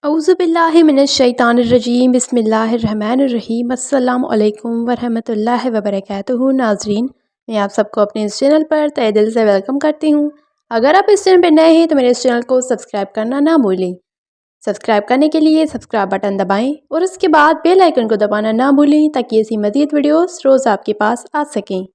अऊज़ुबिल्लाहिमिनश्शैतानिर्रजीम बिस्मिल्लाहिर्रहमानिर्रहीम अस्सलामु अलैकुम वरहमतुल्लाहि वबरकातुहू। नाज़रीन, मैं आप सबको अपने इस चैनल पर तहे दिल से वेलकम करती हूँ। अगर आप इस चैनल पर नए हैं तो मेरे इस चैनल को सब्सक्राइब करना ना भूलें। सब्सक्राइब करने के लिए सब्सक्राइब बटन दबाएं और उसके बाद बेल आइकन को दबाना ना भूलें ताकि ऐसी मज़ीद वीडियोस रोज़ आपके पास आ सकें।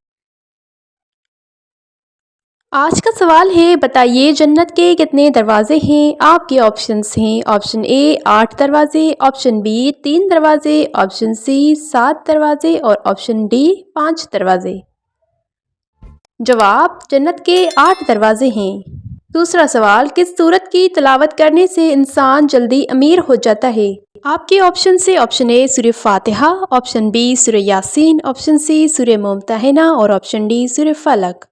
आज का सवाल है, बताइए जन्नत के कितने दरवाजे हैं। आपके ऑप्शंस हैं, ऑप्शन ए 8 दरवाजे, ऑप्शन बी 3 दरवाजे, ऑप्शन सी 7 दरवाजे और ऑप्शन डी 5 दरवाजे। जवाब, जन्नत के 8 दरवाजे हैं। दूसरा सवाल, किस सूरत की तिलावत करने से इंसान जल्दी अमीर हो जाता है। आपके ऑप्शन से ऑप्शन ए सूरह फातिहा, ऑप्शन बी सूरह यासीन, ऑप्शन सी सूरह मुमतहिना और ऑप्शन डी सूरह फलक।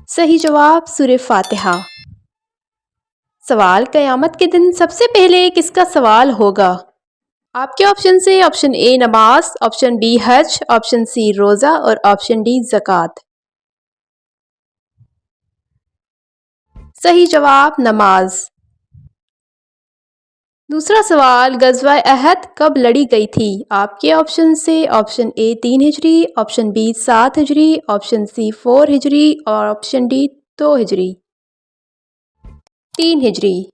सही जवाब, सूरह फातिहा। सवाल, क़यामत के दिन सबसे पहले किसका सवाल होगा। आपके ऑप्शन से ऑप्शन ए नमाज, ऑप्शन बी हज, ऑप्शन सी रोज़ा और ऑप्शन डी ज़कात। सही जवाब, नमाज। दूसरा सवाल, ग़ज़वा अहद कब लड़ी गई थी। आपके ऑप्शन से ऑप्शन ए 3 हिजरी, ऑप्शन बी 7 हिजरी, ऑप्शन सी 4 हिजरी और ऑप्शन डी 2 हिजरी। 3 हिजरी।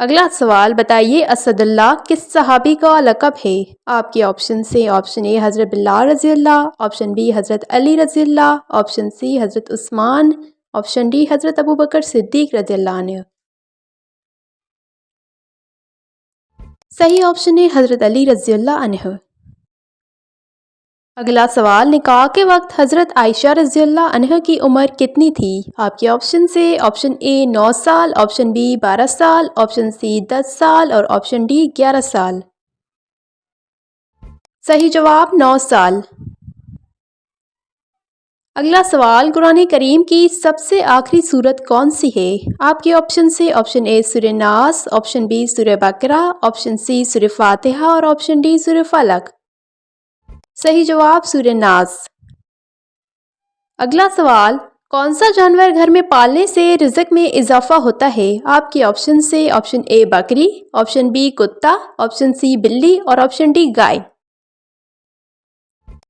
अगला सवाल, बताइए असदुल्लाह किस सहाबी का लक़ब है। आपके ऑप्शन से ऑप्शन ए हज़रत बिलाल रज़ी अल्लाह, ऑप्शन बी हज़रत अली रज़ी अल्लाह, ऑप्शन सी हज़रत उस्मान, ऑप्शन डी हज़रत अबू बकर सिद्दीक़ रज़ी अल्लाह अन्हु। सही ऑप्शन है हज़रत अली रज़ी अल्लाह अन्हु। अगला सवाल, निकाह के वक्त हज़रत आयशा रज़ी अल्लाह अन्हा की उम्र कितनी थी। आपके ऑप्शन से ऑप्शन ए 9 साल, ऑप्शन बी 12 साल, ऑप्शन सी 10 साल और ऑप्शन डी 11 साल। सही जवाब, 9 साल। अगला सवाल, कुरान करीम की सबसे आखिरी सूरत कौन सी है। आपके ऑप्शन से ऑप्शन ए सूरह नास, ऑप्शन बी सूरह बकरा, ऑप्शन सी सूरह फातिहा और ऑप्शन डी सूरह फलक। सही जवाब, सूरह नास। अगला सवाल, कौन सा जानवर घर में पालने से रिज़्क में इजाफा होता है। आपके ऑप्शन से ऑप्शन ए बकरी, ऑप्शन बी कुत्ता, ऑप्शन सी बिल्ली और ऑप्शन डी गाय।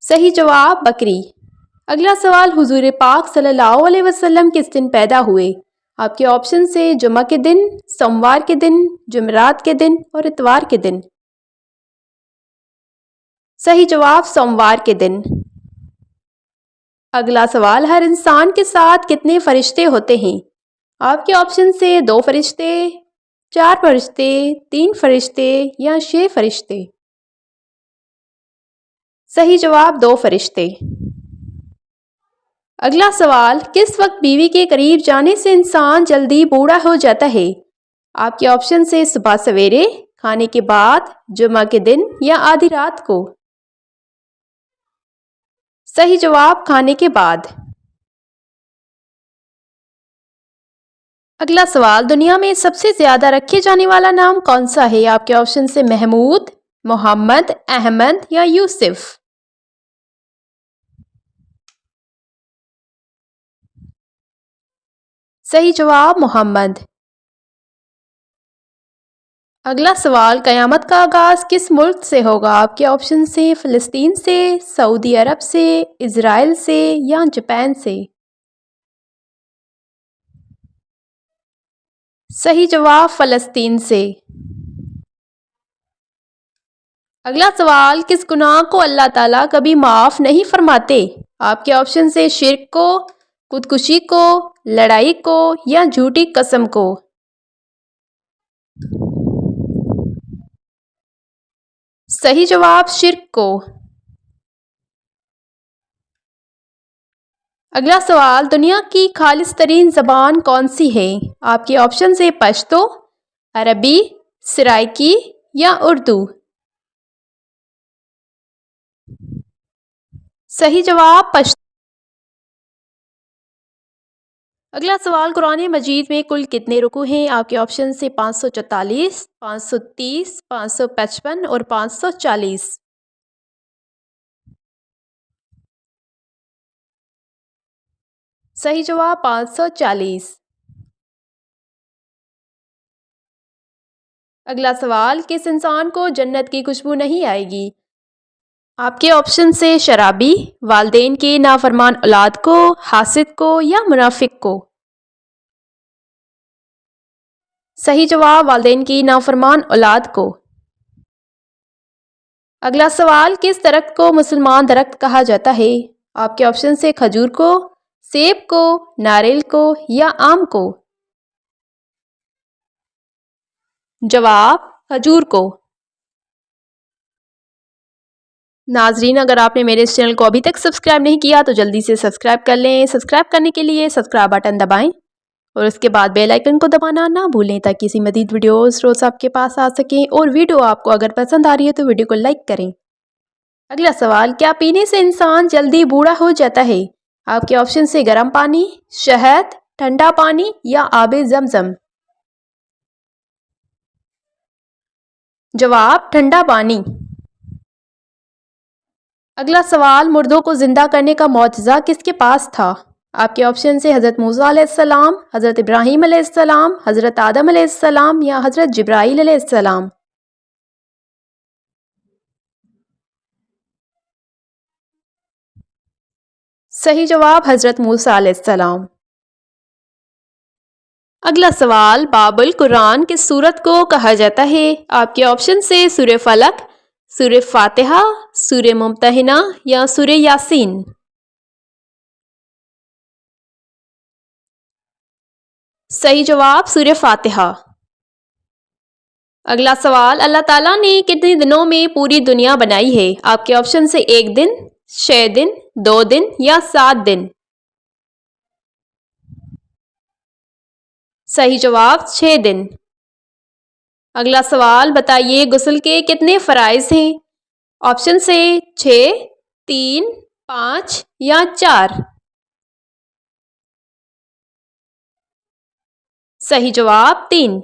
सही जवाब, बकरी। अगला सवाल, हुजूर पाक सल्लल्लाहु अलैहि वसल्लम किस दिन पैदा हुए। आपके ऑप्शन से जुमा के दिन, सोमवार के दिन, जुमेरात के दिन और इतवार के दिन। सही जवाब, सोमवार के दिन। अगला सवाल, हर इंसान के साथ कितने फरिश्ते होते हैं। आपके ऑप्शन से 2 फरिश्ते, 4 फरिश्ते, 3 फरिश्ते या 6 फरिश्ते। सही जवाब, 2 फरिश्ते। अगला सवाल, किस वक्त बीवी के करीब जाने से इंसान जल्दी बूढ़ा हो जाता है। आपके ऑप्शन से सुबह सवेरे, खाने के बाद, जुमा के दिन या आधी रात को। सही जवाब, खाने के बाद। अगला सवाल, दुनिया में सबसे ज़्यादा रखे जाने वाला नाम कौन सा है। आपके ऑप्शन से महमूद, मोहम्मद, अहमद या यूसुफ। सही जवाब, मोहम्मद। अगला सवाल, क़यामत का आगाज़ किस मुल्क से होगा। आपके ऑप्शन से फ़लस्तीन से, सऊदी अरब से, इज़राइल से या जापान से। सही जवाब, फ़लस्तीन से। अगला सवाल, किस गुनाह को अल्लाह ताला कभी माफ़ नहीं फरमाते। आपके ऑप्शन से शिर्क को, खुदकुशी को, लड़ाई को या झूठी कसम को। सही जवाब, शिर्क को। अगला सवाल, दुनिया की खालिस तरीन ज़बान कौन सी है। आपके ऑप्शन से पश्तो, अरबी, सराइकी या उर्दू। सही जवाब, पश्तो। अगला सवाल, कुरान मजीद में कुल कितने रुकू हैं। आपके ऑप्शन से 544, 530, 555 और 540। सही जवाब, 540। اگلا سوال، کس انسان کو جنت کی خوشبو نہیں آئے گی؟ آپ کے آپشن سے شرابی، والدین کی نافرمان اولاد کو، حاسد کو یا منافق کو۔ صحیح جواب والدین کی نافرمان اولاد کو۔ اگلا سوال، کس درخت کو مسلمان درخت کہا جاتا ہے؟ آپ کے آپشن سے کھجور کو، سیب کو، ناریل کو یا آم کو۔ جواب کھجور کو۔ ناظرین، اگر آپ نے میرے اس چینل کو ابھی تک سبسکرائب نہیں کیا تو جلدی سے سبسکرائب کر لیں۔ سبسکرائب کرنے کے لیے سبسکرائب بٹن دبائیں اور اس کے بعد بیل آئیکن کو دبانا نہ بھولیں تاکہ اسی مزید ویڈیوز روز آپ کے پاس آ سکیں، اور ویڈیو آپ کو اگر پسند آ رہی ہے تو ویڈیو کو لائک کریں۔ اگلا سوال، کیا پینے سے انسان جلدی بوڑھا ہو جاتا ہے؟ آپ کے آپشن سے گرم پانی، شہد، ٹھنڈا پانی یا آب زمزم۔ جواب ٹھنڈا پانی۔ اگلا سوال، مردوں کو زندہ کرنے کا معجزہ کس کے پاس تھا؟ آپ کے آپشن سے حضرت موسیٰ علیہ السلام، حضرت ابراہیم علیہ السلام، حضرت آدم علیہ السلام یا حضرت جبرائیل علیہ السلام۔ صحیح جواب حضرت موسیٰ علیہ السلام۔ اگلا سوال، باب القرآن کس سورت کو کہا جاتا ہے؟ آپ کے آپشن سے سورہ فلق، سورہ فاتحہ، سورہ ممتحنہ یا سورہ یاسین۔ صحیح جواب سورہ فاتحہ۔ اگلا سوال، اللہ تعالیٰ نے کتنے دنوں میں پوری دنیا بنائی ہے؟ آپ کے آپشن سے 1 دن، 6 دن، 2 دن یا 7 دن۔ صحیح جواب 6 دن۔ اگلا سوال، بتائیے غسل کے کتنے فرائض ہیں؟ آپشن سے 6، 3، 5 یا 4۔ صحیح جواب 3۔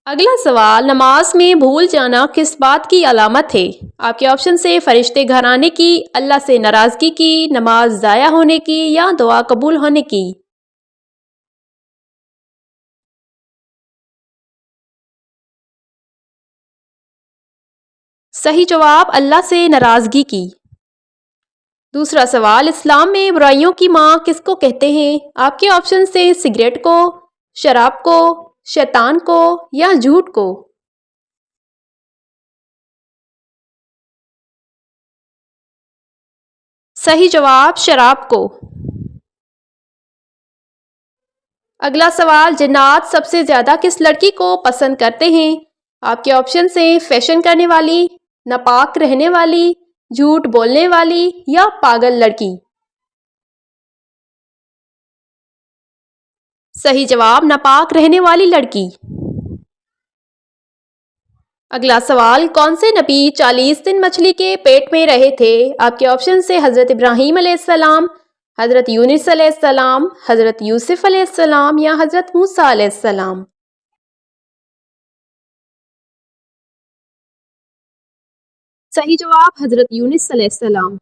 اگلا سوال، نماز میں بھول جانا کس بات کی علامت ہے؟ آپ کے آپشن سے فرشتے گھر آنے کی، اللہ سے ناراضگی کی، نماز ضائع ہونے کی یا دعا قبول ہونے کی۔ صحیح جواب اللہ سے ناراضگی کی۔ دوسرا سوال، اسلام میں برائیوں کی ماں کس کو کہتے ہیں؟ آپ کے آپشن سے سگریٹ کو، شراب کو، شیطان کو یا جھوٹ کو۔ صحیح جواب شراب کو۔ اگلا سوال، جنات سب سے زیادہ کس لڑکی کو پسند کرتے ہیں؟ آپ کے آپشن سے فیشن کرنے والی، ناپاک رہنے والی، جھوٹ بولنے والی یا پاگل لڑکی۔ صحیح جواب ناپاک رہنے والی لڑکی۔ اگلا سوال، کون سے نبی 40 دن مچھلی کے پیٹ میں رہے تھے؟ آپ کے آپشن سے حضرت ابراہیم علیہ السلام، حضرت یونس علیہ السلام، حضرت یوسف علیہ السلام یا حضرت موسیٰ علیہ السلام۔ صحیح جواب حضرت یونس علیہ السلام۔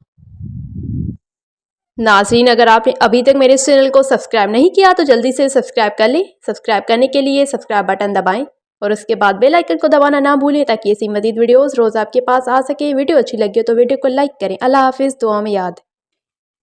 ناظرین، اگر آپ نے ابھی تک میرے اس چینل کو سبسکرائب نہیں کیا تو جلدی سے سبسکرائب کر لیں۔ سبسکرائب کرنے کے لیے سبسکرائب بٹن دبائیں اور اس کے بعد بیل آئیکن کو دبانا نہ بھولیں تاکہ ایسی مزید ویڈیوز روز آپ کے پاس آ سکیں۔ ویڈیو اچھی لگی ہو تو ویڈیو کو لائک کریں۔ اللہ حافظ، دعا میں یاد۔